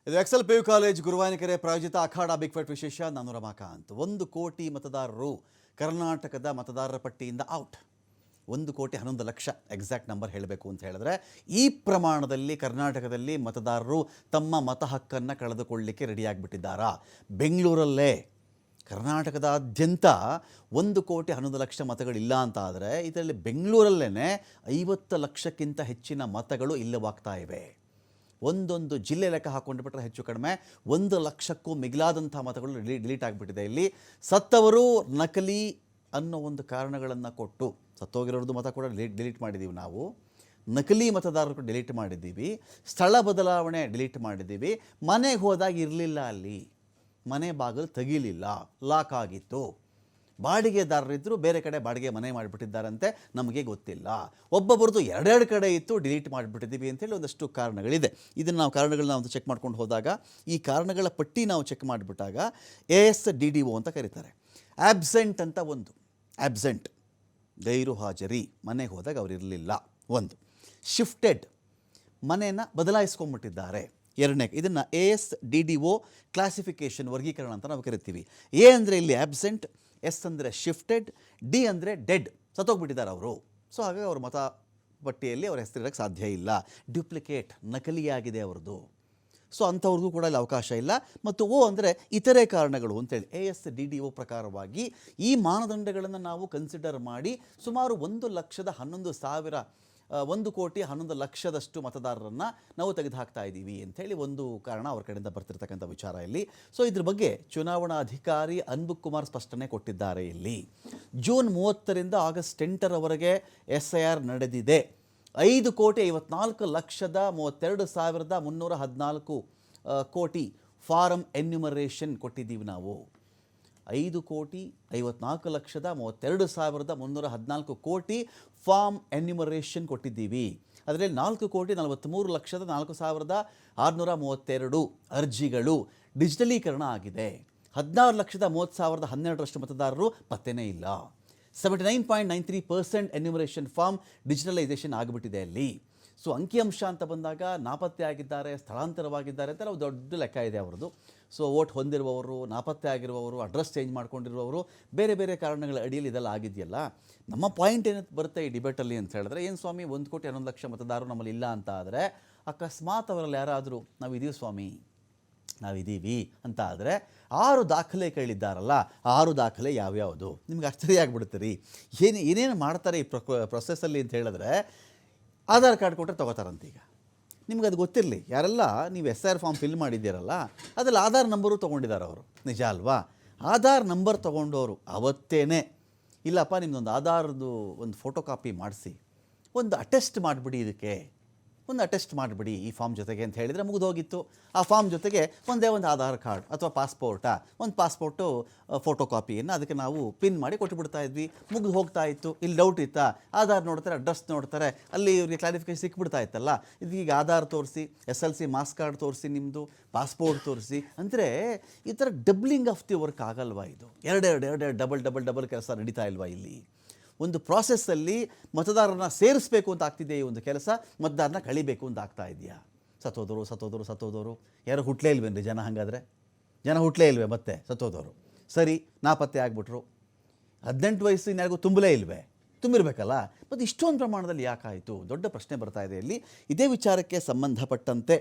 ಇದು Excel P U college Guruvayanakere ಪ್ರಾಯೋಜಿತ ಅಖಾಡ ಬಿಗ್ ಫೈಟ್ ವಿಶೇಷ. ನಾನು ರಮಾಕಾಂತ್. 1 ಕೋಟಿ ಮತದಾರರು ಕರ್ನಾಟಕದ ಮತದಾರರ ಪಟ್ಟಿಯಿಂದ ಔಟ್. 1,11,00,000 ಎಕ್ಸಾಕ್ಟ್ ನಂಬರ್ ಹೇಳಬೇಕು ಅಂತ ಹೇಳಿದ್ರೆ, ಈ ಪ್ರಮಾಣದಲ್ಲಿ ಕರ್ನಾಟಕದಲ್ಲಿ ಮತದಾರರು ತಮ್ಮ ಮತ ಹಕ್ಕನ್ನು ಕಳೆದುಕೊಳ್ಳಲಿಕ್ಕೆ ರೆಡಿಯಾಗಿಬಿಟ್ಟಿದ್ದಾರಾ? ಬೆಂಗಳೂರಲ್ಲೇ ಕರ್ನಾಟಕದಾದ್ಯಂತ 1,11,00,000 ಮತಗಳಿಲ್ಲ ಅಂತ ಆದರೆ, ಇದರಲ್ಲಿ ಬೆಂಗಳೂರಲ್ಲೇ 50 ಲಕ್ಷಕ್ಕಿಂತ ಹೆಚ್ಚಿನ ಮತಗಳು ಇಲ್ಲವಾಗ್ತಾ ಇವೆ. ಒಂದೊಂದು ಜಿಲ್ಲೆ ಲೆಕ್ಕ ಹಾಕೊಂಡ್ಬಿಟ್ರೆ ಹೆಚ್ಚು ಕಡಿಮೆ 1 ಲಕ್ಷಕ್ಕೂ ಮಿಗಿಲಾದಂಥ ಮತಗಳು ಡಿಲೀಟ್ ಆಗಿಬಿಟ್ಟಿದೆ. ಇಲ್ಲಿ ಸತ್ತವರು ನಕಲಿ ಅನ್ನೋ ಒಂದು ಕಾರಣಗಳನ್ನು ಕೊಟ್ಟು, ಸತ್ತೋಗಿರೋದು ಮತ ಕೂಡ ಡಿಲೀಟ್ ಮಾಡಿದ್ದೀವಿ ನಾವು, ನಕಲಿ ಮತದಾರರು ಡಿಲೀಟ್ ಮಾಡಿದ್ದೀವಿ, ಸ್ಥಳ ಬದಲಾವಣೆ ಡಿಲೀಟ್ ಮಾಡಿದ್ದೀವಿ, ಮನೆಗೆ ಹೋದಾಗ ಇರಲಿಲ್ಲ, ಅಲ್ಲಿ ಮನೆ ಬಾಗಿಲು ತೆಗೀಲಿಲ್ಲ, ಲಾಕ್ ಆಗಿತ್ತು, ಬಾಡಿಗೆದಾರರಿದ್ದರು, ಬೇರೆ ಕಡೆ ಬಾಡಿಗೆ ಮನೆ ಮಾಡಿಬಿಟ್ಟಿದ್ದಾರಂತೆ, ನಮಗೆ ಗೊತ್ತಿಲ್ಲ, ಒಬ್ಬೊಬ್ಬರದು ಎರಡೆರಡು ಕಡೆ ಇತ್ತು, ಡಿಲೀಟ್ ಮಾಡಿಬಿಟ್ಟಿದ್ದೀವಿ ಅಂತೇಳಿ ಒಂದಷ್ಟು ಕಾರಣಗಳಿದೆ. ಇದನ್ನು ನಾವು ಕಾರಣಗಳನ್ನ ನಾವು ಚೆಕ್ ಮಾಡ್ಕೊಂಡು ಹೋದಾಗ, ಈ ಕಾರಣಗಳ ಪಟ್ಟಿ ನಾವು ಚೆಕ್ ಮಾಡಿಬಿಟ್ಟಾಗ ASDDO ಅಂತ ಕರೀತಾರೆ. ಆಬ್ಸೆಂಟ್ ಅಂತ ಒಂದು, ಆಬ್ಸೆಂಟ್ ಗೈರು ಹಾಜರಿ, ಮನೆಗೆ ಹೋದಾಗ ಅವರು ಇರಲಿಲ್ಲ ಒಂದು. ಶಿಫ್ಟೆಡ್, ಮನೆಯನ್ನು ಬದಲಾಯಿಸ್ಕೊಂಡ್ಬಿಟ್ಟಿದ್ದಾರೆ ಎರಡನೇ. ಇದನ್ನು ASDDO ಕ್ಲಾಸಿಫಿಕೇಷನ್, ವರ್ಗೀಕರಣ ಅಂತ ನಾವು ಕರಿತೀವಿ. ಎ ಅಂದರೆ ಇಲ್ಲಿ ಆಬ್ಸೆಂಟ್, ಎಸ್ ಅಂದರೆ ಶಿಫ್ಟೆಡ್, ಡಿ ಅಂದರೆ ಡೆಡ್, ಸತ್ತೋಗ್ಬಿಟ್ಟಿದ್ದಾರೆ ಅವರು. ಸೊ ಹಾಗಾಗಿ ಅವ್ರ ಮತ ಪಟ್ಟಿಯಲ್ಲಿ ಅವ್ರ ಹೆಸರಿಡೋಕ್ಕೆ ಸಾಧ್ಯ ಇಲ್ಲ. ಡ್ಯೂಪ್ಲಿಕೇಟ್, ನಕಲಿಯಾಗಿದೆ ಅವ್ರದ್ದು. ಸೊ ಅಂಥವ್ರಿಗೂ ಕೂಡ ಇಲ್ಲಿ ಅವಕಾಶ ಇಲ್ಲ. ಮತ್ತು ಓ ಅಂದರೆ ಇತರೆ ಕಾರಣಗಳು ಅಂತೇಳಿ ASDDO ಪ್ರಕಾರವಾಗಿ ಈ ಮಾನದಂಡಗಳನ್ನು ನಾವು ಕನ್ಸಿಡರ್ ಮಾಡಿ ಸುಮಾರು 1,11,000 1,11,00,000 ಮತದಾರರನ್ನು ನಾವು ತೆಗೆದುಹಾಕ್ತಾ ಇದ್ದೀವಿ ಅಂಥೇಳಿ ಒಂದು ಕಾರಣ ಅವ್ರ ಕಡೆಯಿಂದ ಬರ್ತಿರ್ತಕ್ಕಂಥ ವಿಚಾರ ಇಲ್ಲಿ. ಸೊ ಇದ್ರ ಬಗ್ಗೆ ಚುನಾವಣಾಧಿಕಾರಿ ಅನ್ಬುಕ್ ಕುಮಾರ್ ಸ್ಪಷ್ಟನೆ ಕೊಟ್ಟಿದ್ದಾರೆ. ಇಲ್ಲಿ ಜೂನ್ 30ರಿಂದ ಆಗಸ್ಟ್ 8ರವರೆಗೆ SIR ನಡೆದಿದೆ. 5,54,32,314 ಕೋಟಿ ಫಾರಮ್ ಎನ್ಯುಮರೇಷನ್ ಕೊಟ್ಟಿದ್ದೀವಿ ನಾವು. 5,54,32,314 ಕೋಟಿ ಫಾರ್ಮ್ ಎನ್ಯುಮರೇಷನ್ ಕೊಟ್ಟಿದ್ದೀವಿ. ಅದರಲ್ಲಿ 4,43,04,632 ಅರ್ಜಿಗಳು ಡಿಜಿಟಲೀಕರಣ ಆಗಿದೆ. 16,30,012 ಮತದಾರರು ಪತ್ತೆನೇ ಇಲ್ಲ. 79.93% ಎನ್ಯುಮರೇಷನ್ ಫಾರ್ಮ್ ಡಿಜಿಟಲೈಸೇಷನ್ ಆಗಿಬಿಟ್ಟಿದೆ ಅಲ್ಲಿ. ಸೊ ಅಂಕಿಅಂಶ ಅಂತ ಬಂದಾಗ ನಾಪತ್ತೆ ಆಗಿದ್ದಾರೆ, ಸ್ಥಳಾಂತರವಾಗಿದ್ದಾರೆ ಅಂತ ನಾವು ದೊಡ್ಡ ಲೆಕ್ಕ ಇದೆ ಅವರದು. ಸೊ ವೋಟ್ ಹೊಂದಿರುವವರು, ನಾಪತ್ತೆ ಆಗಿರುವವರು, ಅಡ್ರೆಸ್ ಚೇಂಜ್ ಮಾಡ್ಕೊಂಡಿರುವವರು, ಬೇರೆ ಬೇರೆ ಕಾರಣಗಳ ಅಡಿಯಲ್ಲಿ ಇದೆಲ್ಲ ಆಗಿದೆಯಲ್ಲ. ನಮ್ಮ ಪಾಯಿಂಟ್ ಏನು ಬರುತ್ತೆ ಈ ಡಿಬೇಟಲ್ಲಿ ಅಂತ ಹೇಳಿದ್ರೆ, ಏನು ಸ್ವಾಮಿ 1,11,00,000 ಮತದಾರರು ನಮ್ಮಲ್ಲಿ ಇಲ್ಲ ಅಂತ ಆದರೆ, ಅಕಸ್ಮಾತ್ ಅವರಲ್ಲಿ ಯಾರಾದರೂ ನಾವಿದ್ದೀವಿ ಸ್ವಾಮಿ, ನಾವಿದ್ದೀವಿ ಅಂತ ಆದರೆ 6 ದಾಖಲೆ ಕೇಳಿದ್ದಾರಲ್ಲ, 6 ದಾಖಲೆ ಯಾವ್ಯಾವುದು? ನಿಮ್ಗೆ ಆಶ್ಚರ್ಯ ಆಗಿಬಿಡುತ್ತೆ ರೀ. ಏನೇನು ಮಾಡ್ತಾರೆ ಈ ಪ್ರೊಸೆಸ್ಸಲ್ಲಿ ಅಂತ ಹೇಳಿದ್ರೆ, ಆಧಾರ್ ಕಾರ್ಡ್ ಕೊಟ್ಟರೆ ತೊಗೋತಾರಂತ. ಈಗ ನಿಮ್ಗೆ ಅದು ಗೊತ್ತಿರಲಿ, ಯಾರೆಲ್ಲ ನೀವು SIR ಫಾರ್ಮ್ ಫಿಲ್ ಮಾಡಿದ್ದೀರಲ್ಲ, ಅದರಲ್ಲಿ ಆಧಾರ್ ನಂಬರು ತೊಗೊಂಡಿದ್ದಾರೆ ಅವರು, ನಿಜ ಅಲ್ವಾ? ಆಧಾರ್ ನಂಬರ್ ತೊಗೊಂಡವರು ಅವತ್ತೇನೆ, ಇಲ್ಲಪ್ಪ ನಿಮ್ಮದೊಂದು ಆಧಾರ್ದು ಒಂದು ಫೋಟೋ ಕಾಪಿ ಮಾಡಿಸಿ, ಒಂದು ಅಟೆಸ್ಟ್ ಮಾಡಿಬಿಡಿ, ಇದಕ್ಕೆ ಒಂದು ಅಟೆಸ್ಟ್ ಮಾಡಿಬಿಡಿ ಈ ಫಾರ್ಮ್ ಜೊತೆಗೆ ಅಂತ ಹೇಳಿದರೆ ಮುಗಿದೋಗಿತ್ತು. ಆ ಫಾರ್ಮ್ ಜೊತೆಗೆ ಒಂದೇ ಒಂದು ಆಧಾರ್ ಕಾರ್ಡ್ ಅಥವಾ ಒಂದು ಪಾಸ್ಪೋರ್ಟು ಫೋಟೋ ಕಾಪಿಯನ್ನು ಅದಕ್ಕೆ ನಾವು ಪಿನ್ ಮಾಡಿ ಕೊಟ್ಟುಬಿಡ್ತಾ ಇದ್ವಿ, ಮುಗಿದು ಹೋಗ್ತಾ ಇತ್ತು. ಇಲ್ಲಿ ಡೌಟ್ ಇತ್ತಾ, ಆಧಾರ್ ನೋಡ್ತಾರೆ, ಅಡ್ರೆಸ್ ನೋಡ್ತಾರೆ, ಅಲ್ಲಿ ಇವ್ರಿಗೆ ಕ್ಲಾರಿಫಿಕೇಶನ್ ಸಿಕ್ಬಿಡ್ತಾ ಇತ್ತಲ್ಲ. ಇದೀಗ ಆಧಾರ್ ತೋರಿಸಿ, SLC ಮಾಸ್ ಕಾರ್ಡ್ ತೋರಿಸಿ, ನಿಮ್ಮದು ಪಾಸ್ಪೋರ್ಟ್ ತೋರಿಸಿ ಅಂದರೆ ಈ ಥರ ಡಬ್ಲಿಂಗ್ ಆಫ್ ದಿ ವರ್ಕ್ ಆಗಲ್ವಾ? ಇದು ಎರಡು ಡಬಲ್ ಕೆಲಸ ನಡೀತಾ ಇಲ್ವಾ? ಇಲ್ಲಿ ಒಂದು ಪ್ರಾಸೆಸ್ಸಲ್ಲಿ ಮತದಾರರನ್ನ ಸೇರಿಸಬೇಕು ಅಂತ ಆಗ್ತಿದೆ ಈ ಒಂದು ಕೆಲಸ, ಮತದಾರನ ಕಳಿಬೇಕು ಅಂತ ಆಗ್ತಾ ಇದೆಯಾ? ಸತ್ತೋದವರು ಯಾರು ಹುಟ್ಟಲೇ ಇಲ್ವೇನ್ರಿ ಜನ? ಹಾಗಾದರೆ ಜನ ಹುಟ್ಟಲೇ ಇಲ್ವೇ ಮತ್ತೆ ಸತ್ತೋದವರು? ಸರಿ, ನಾಪತ್ತೆ ಆಗಿಬಿಟ್ರು, 18 ವಯಸ್ಸು ಇನ್ಯಾರಿಗೂ ತುಂಬಲೇ ಇಲ್ವೇ? ತುಂಬಿರಬೇಕಲ್ಲ, ಮತ್ತು ಇಷ್ಟೊಂದು ಪ್ರಮಾಣದಲ್ಲಿ ಯಾಕಾಯಿತು? ದೊಡ್ಡ ಪ್ರಶ್ನೆ ಬರ್ತಾ ಇದೆ ಇಲ್ಲಿ. ಇದೇ ವಿಚಾರಕ್ಕೆ ಸಂಬಂಧಪಟ್ಟಂತೆ